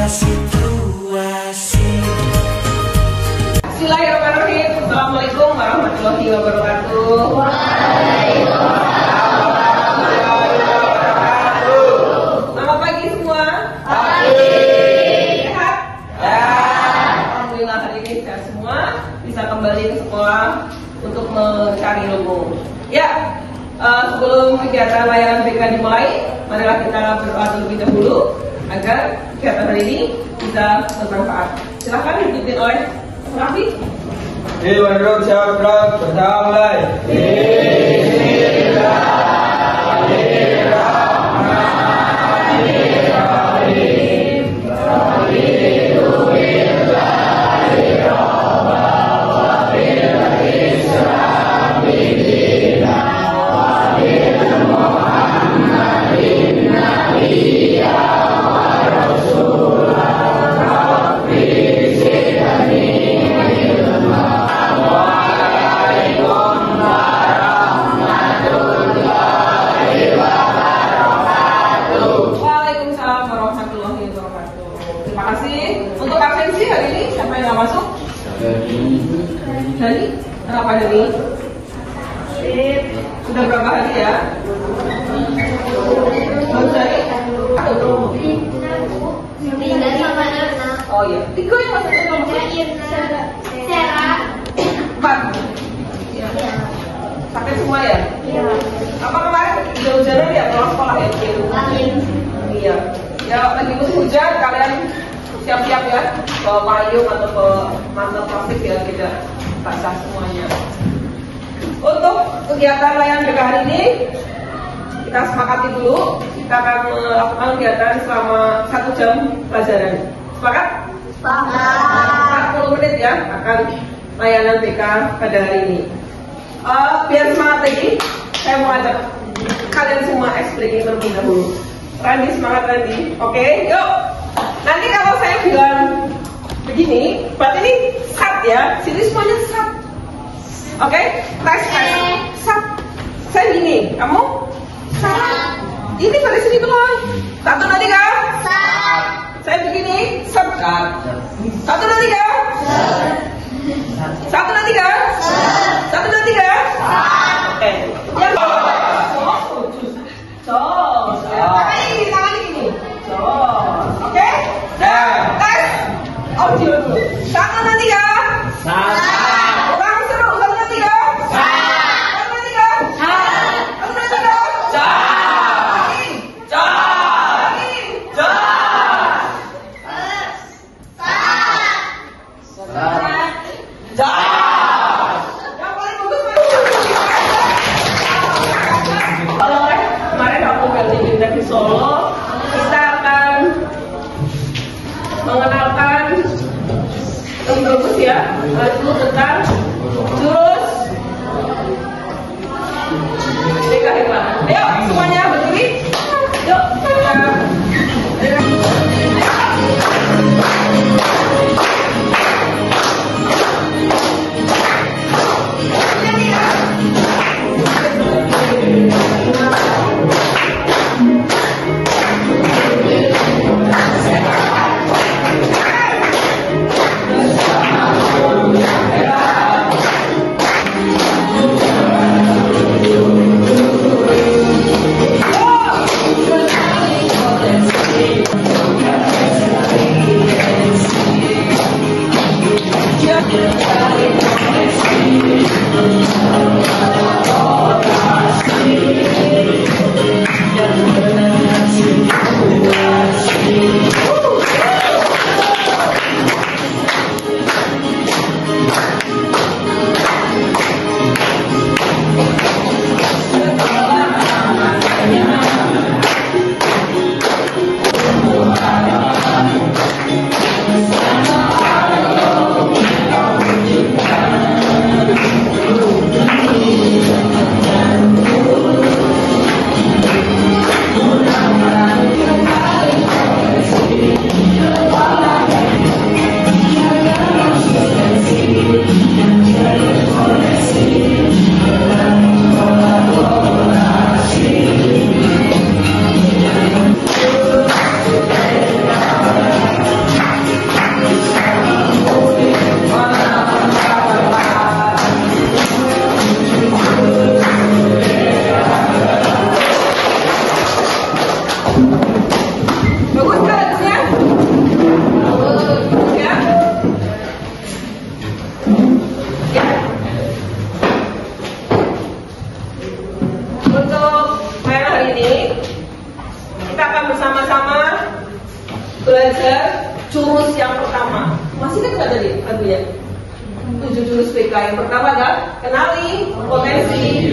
situasi. Bismillahirrahmanirrahim. Assalamualaikum warahmatullahi wabarakatuh. Waalaikumsalam warahmatullahi wabarakatuh. Selamat pagi semua. Pagi. Sehat? Ya. Alhamdulillah hari ini sehat semua. Bisa kembali ke sekolah untuk mencari ilmu. Ya. Sebelum kegiatan layanan BK dimulai, marilah kita berdoa terlebih dahulu agar kegiatan hari ini bisa bermanfaat. Silahkan dipimpin oleh Rafi. Ibu siap berdamai. Untuk absensi hari ini siapa yang nggak masuk? Dari? Kenapa dari? Sudah berapa hari ya? Baru dari? Oh iya, 3 yang masuknya nomor empat. Ya. Pakai semua ya? Apa kemarin hujan-hujanan ya kalau sekolah ya? Iya. Ya lagi musim hujan kalian siap-siap ya ke payung atau ke mantel plastik ya, tidak basah semuanya. Untuk kegiatan layanan BK hari ini kita sepakati dulu, kita akan melakukan kegiatan selama 1 jam pelajaran. Sepakat? Sepakat. 40 menit ya akan layanan BK pada hari ini. Biar semangat lagi, saya mau ajak kalian semua explain terlebih dahulu. Randy, semangat Randy. Oke, yuk. Nanti kalau saya bilang begini, berarti ini sat ya. Sini semuanya sat. Oke, tes. Sat. Saya gini, kamu sat. Ini pada sini doang. Satu nanti kan? Sat. Saya begini, sat. Satu nanti kan? Satu nanti kan? Satu nanti kan? Oke. Yang tangan ini. Oke? Tes. Audio dulu. Satu nanti ya. Ulang seru. Satu nanti ya. Satu nanti ya. Satu nanti ya. Yang paling bagus kemarin aku pindah di Solo. Kita akan mengenalkan yang bagus ya, itu belajar jurus yang pertama. Masih kan nggak tadi lagunya? 7 jurus PK. Yang pertama adalah kenali potensi.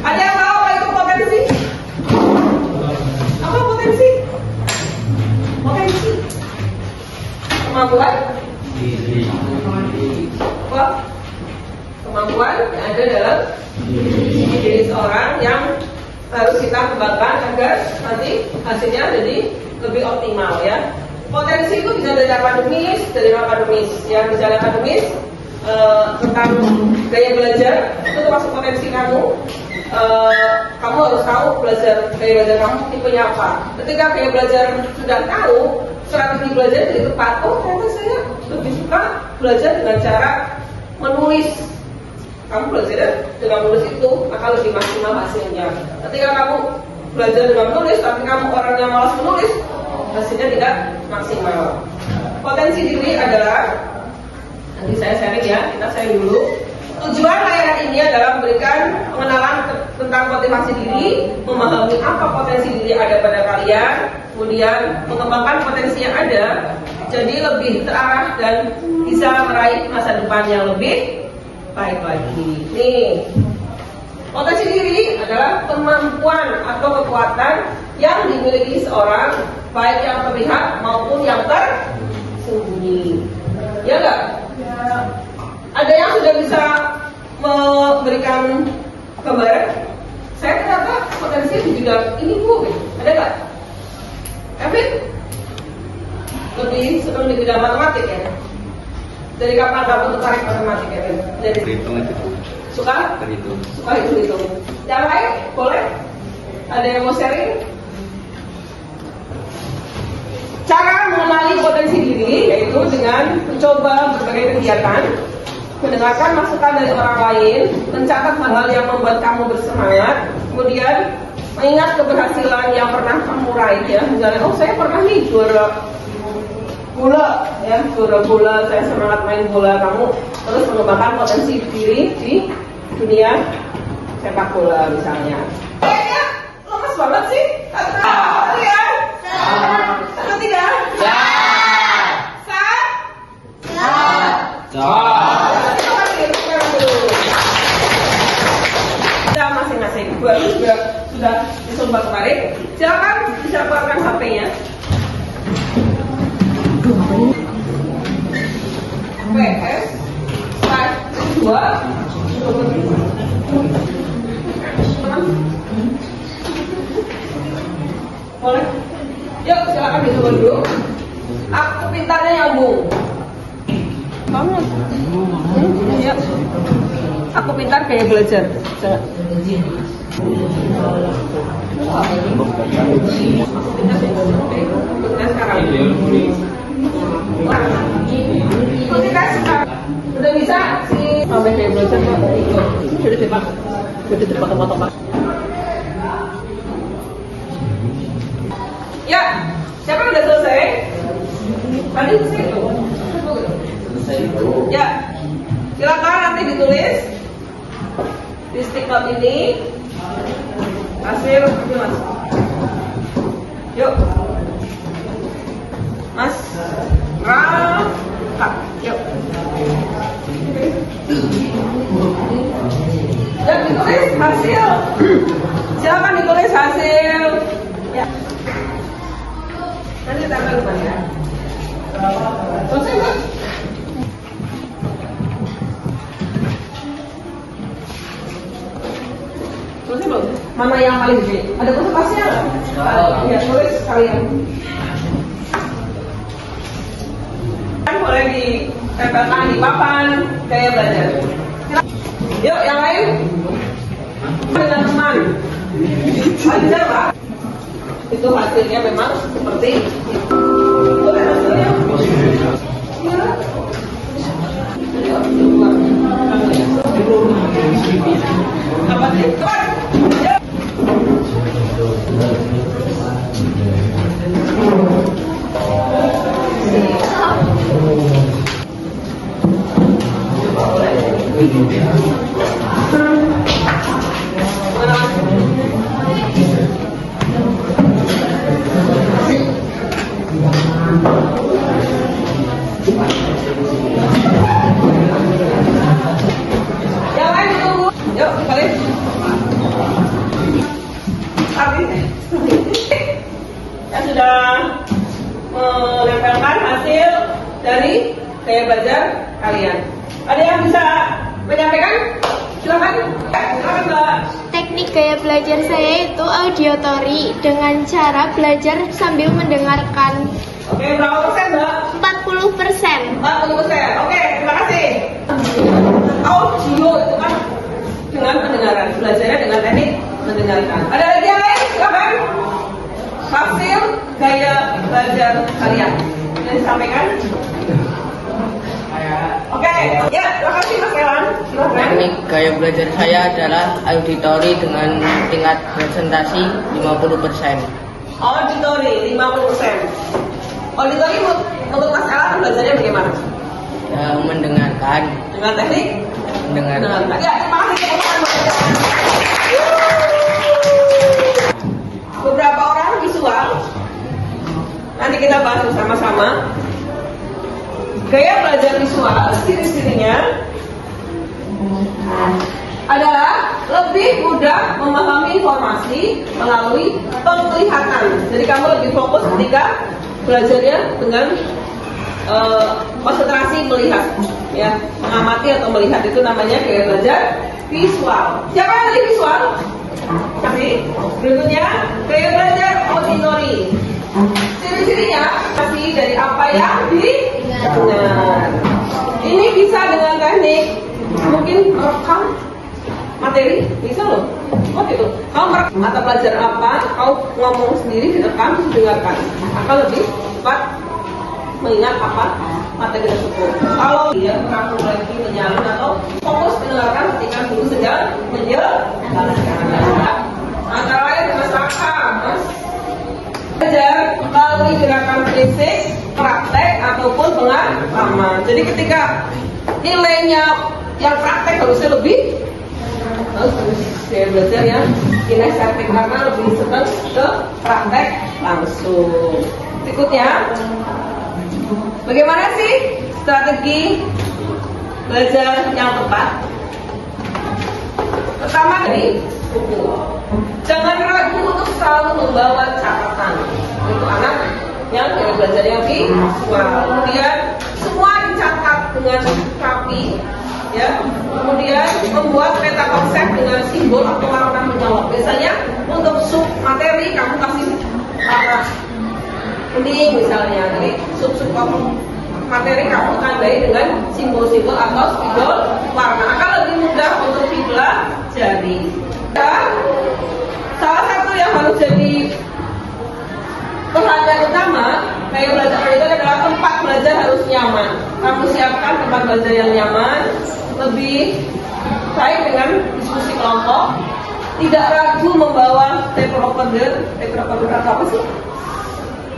Ada yang tahu apa itu potensi? Apa potensi? Potensi kemampuan apa? Kemampuan yang ada dalam diri seorang yang harus kita kembangkan agar nanti hasilnya jadi lebih optimal ya. Potensi itu bisa dari akademis, dari non akademis. Yang misalnya akademis tentang gaya belajar itu termasuk potensi kamu. Kamu harus tahu gaya belajar kamu tipenya apa. Ketika gaya belajar sudah tahu, strategi belajar jadi tepat. Oh, ternyata saya lebih suka belajar dengan cara menulis. Kamu belajar dengan menulis itu akan lebih maksimal hasilnya. Ketika kamu belajar dengan menulis, tapi kamu orangnya malas menulis, hasilnya tidak maksimal. Potensi diri adalah, nanti saya sharing ya, kita sharing dulu. Tujuan layanan ini adalah memberikan pengenalan tentang motivasi diri, memahami apa potensi diri ada pada kalian, kemudian mengembangkan potensi yang ada, jadi lebih terarah dan bisa meraih masa depan yang lebih baik lagi. Nih, potensi diri adalah kemampuan atau kekuatan yang dimiliki seorang, baik yang terlihat maupun yang tersembunyi. Ya enggak? Ada yang sudah bisa memberikan gambaran? Saya ternyata potensi di bidang ini Bu. Ada nggak? Evan? Lebih senang di bidang matematik ya? Dari kapan kamu tertarik matematik ya? Dari Berhitung itu. Suka? Berhitung. Suka hitung-hitung. Yang lain? Boleh? Ada yang mau sharing? Cara mengenali potensi diri yaitu dengan mencoba berbagai kegiatan, mendengarkan masukan dari orang lain, mencatat hal-hal yang membuat kamu bersemangat, kemudian mengingat keberhasilan yang pernah kamu raih ya. Misalnya, oh saya pernah nih juara bola ya, juara bola, saya semangat main bola. Kamu terus mengembangkan potensi diri di dunia sepak bola misalnya. Kayaknya lemes banget sih. Satu ya. Satu tiga. Masing-masing sudah dicoba kemarin. Silakan bisa keluarkan HP-nya. PS 2 boleh? Yuk silakan dicoba dulu. Aku pintarnya nyambung. Banget. Ya. Aku pintar kayak belajar. Udah bisa sih. Sampai kayak belajar sudah cepat. Sudah cepat teman-teman. Ya, siapa udah selesai? Tadi selesai itu. Ya, silakan nanti ditulis di stick note ini hasil ini Mas. Yuk, Mas Raka, yuk. Dan ditulis hasil. Silakan ditulis hasil. Ya. Nanti tanggal lupa ya. Selesai Mas. Selesai belum? Mana yang paling gede? Ada presentasinya nggak? Ya, tulis sekalian. Kan boleh ditempelkan di papan kayak belajar. Yuk, yang lain. Dengan teman. Belajar Pak. Itu hasilnya memang seperti itu. Boleh hasilnya? Ya. Apa sih? Yang lain ditunggu. Yuk, balik. Yang sudah menempelkan hasil dari gaya belajar kalian. Ada yang bisa menyampaikan? Silakan. Silakan, Mbak. Teknik gaya belajar saya itu auditory dengan cara belajar sambil mendengarkan. Oke, berapa persen, Mbak? 40%. 40%. Oke, terima kasih. Audio itu kan dengan pendengaran, belajarnya dengan teknik mendengarkan. Ada lagi yang lain? Silakan. Hasil gaya belajar kalian yang disampaikan. Oke, ya, terima kasih Mas Elan. Silakan. Teknik gaya belajar saya adalah auditory dengan tingkat presentasi 50%. Auditori 50%. Auditori menurut Mas Elan belajarnya bagaimana? Ya, mendengarkan. Dengan teknik Mendengarkan. Ya, terima kasih. Beberapa orang visual. Nanti kita bahas bersama-sama. Gaya belajar visual, ciri-cirinya adalah lebih mudah memahami informasi melalui penglihatan. Jadi kamu lebih fokus ketika belajarnya dengan konsentrasi melihat, ya, mengamati atau melihat, itu namanya gaya belajar visual. Siapa yang tadi visual? Tapi berikutnya gaya belajar auditory. Ciri-cirinya masih dari apa yang didengar. Ini bisa dengan teknik mungkin merekam materi, bisa loh. Oh gitu. Kamu merekam atau belajar apa, kau ngomong sendiri, direkam, terus dengarkan. Akan lebih cepat mengingat apa materi tersebut. Kalau dia kamu lagi menyalin atau fokus mendengarkan ketika guru sedang menjelaskan. Antara lain masakan, Mas. Belajar melalui gerakan fisik, praktek ataupun pengalaman. Jadi ketika nilainya yang praktek harusnya lebih harus saya belajar yang kinestetik karena lebih senang ke praktek langsung. Berikutnya, bagaimana sih strategi belajar yang tepat? Pertama dari buku. Jangan ragu untuk selalu membawa catatan untuk anak yang belajar yang visual. Kemudian semua dicatat dengan rapi, ya. Kemudian membuat peta konsep dengan simbol atau warna menjawab. Biasanya untuk sub materi kamu kasih warna kuning misalnya. Jadi sub materi kamu tandai dengan simbol-simbol atau spidol warna. Akan lebih mudah untuk dipelajari. Dan salah satu yang harus jadi perhatian utama kayak belajar itu adalah tempat belajar harus nyaman. Kamu siapkan tempat belajar yang nyaman, lebih baik dengan diskusi kelompok. Tidak ragu membawa tape recorder apa sih?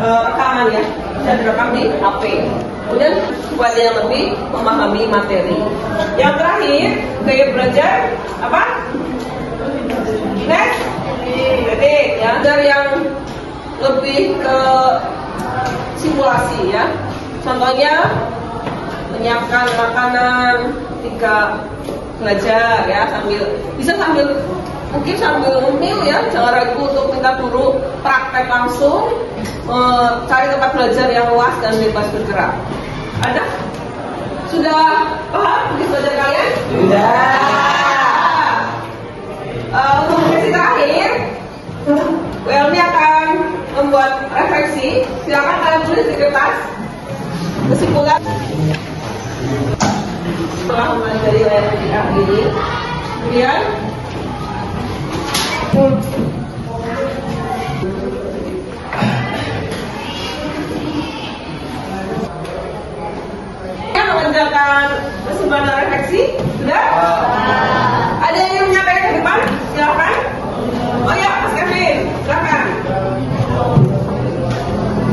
Rekaman ya, bisa direkam di HP. Kemudian buat yang lebih memahami materi. Yang terakhir, gaya belajar apa? Next, jadi ya, dari yang lebih ke simulasi ya. Contohnya menyiapkan makanan ketika belajar ya, sambil mungkin sambil ngemil ya, jangan ragu untuk minta guru praktek langsung, cari tempat belajar yang luas dan bebas bergerak. Ada? Sudah paham di belajar kalian? Sudah. Untuk sesi terakhir, Welmi akan membuat refleksi. Silakan kalian tulis di kertas kesimpulan setelah mempelajari layar PDA ini. Kemudian mengerjakan kesimpulan refleksi. Sudah? Ada yang ingin menyampaikan ke depan? Silakan. Oh ya, Mas Kevin, silakan.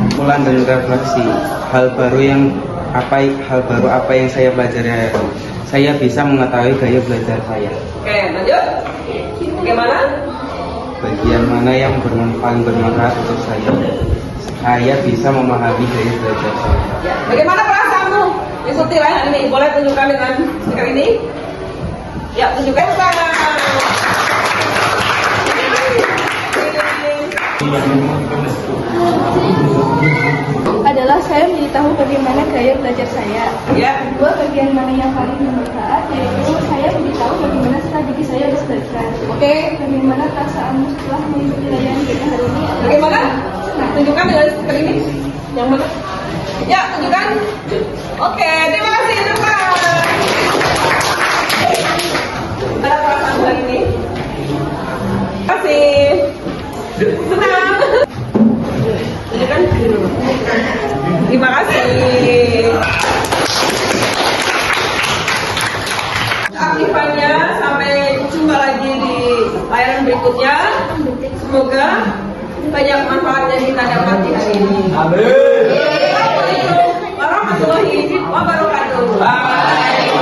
Kesimpulan dan refleksi hal baru apa yang saya pelajari, saya bisa mengetahui gaya belajar saya. Oke, lanjut. Bagaimana? Bagian mana yang paling bermanfaat untuk saya. saya bisa memahami gaya belajar saya. Ya. Bagaimana perasaanmu ikuti layanan ini? Boleh tunjukkan dengan stiker ini? Ya, tunjukkan ke sana. Adalah saya menjadi tahu bagaimana gaya belajar saya. Ya. Kedua, bagian mana yang paling bermanfaat, yaitu saya menjadi tahu bagaimana strategi saya belajar. Oke. Bagaimana perasaanmu setelah mengikuti layanan kita hari ini? Bagaimana? Tunjukkan dengan stiker ini. Yang mana? Ya, tunjukkan. Oke, terima kasih teman. Ada perasaan hari ini? Terima kasih. Senang. Tunjukkan. Terima kasih. Aktifannya, sampai jumpa lagi di layanan berikutnya. Semoga banyak manfaat yang kita dapat di hari ini. Amin. Assalamualaikum warahmatullahi wabarakatuh. Bye.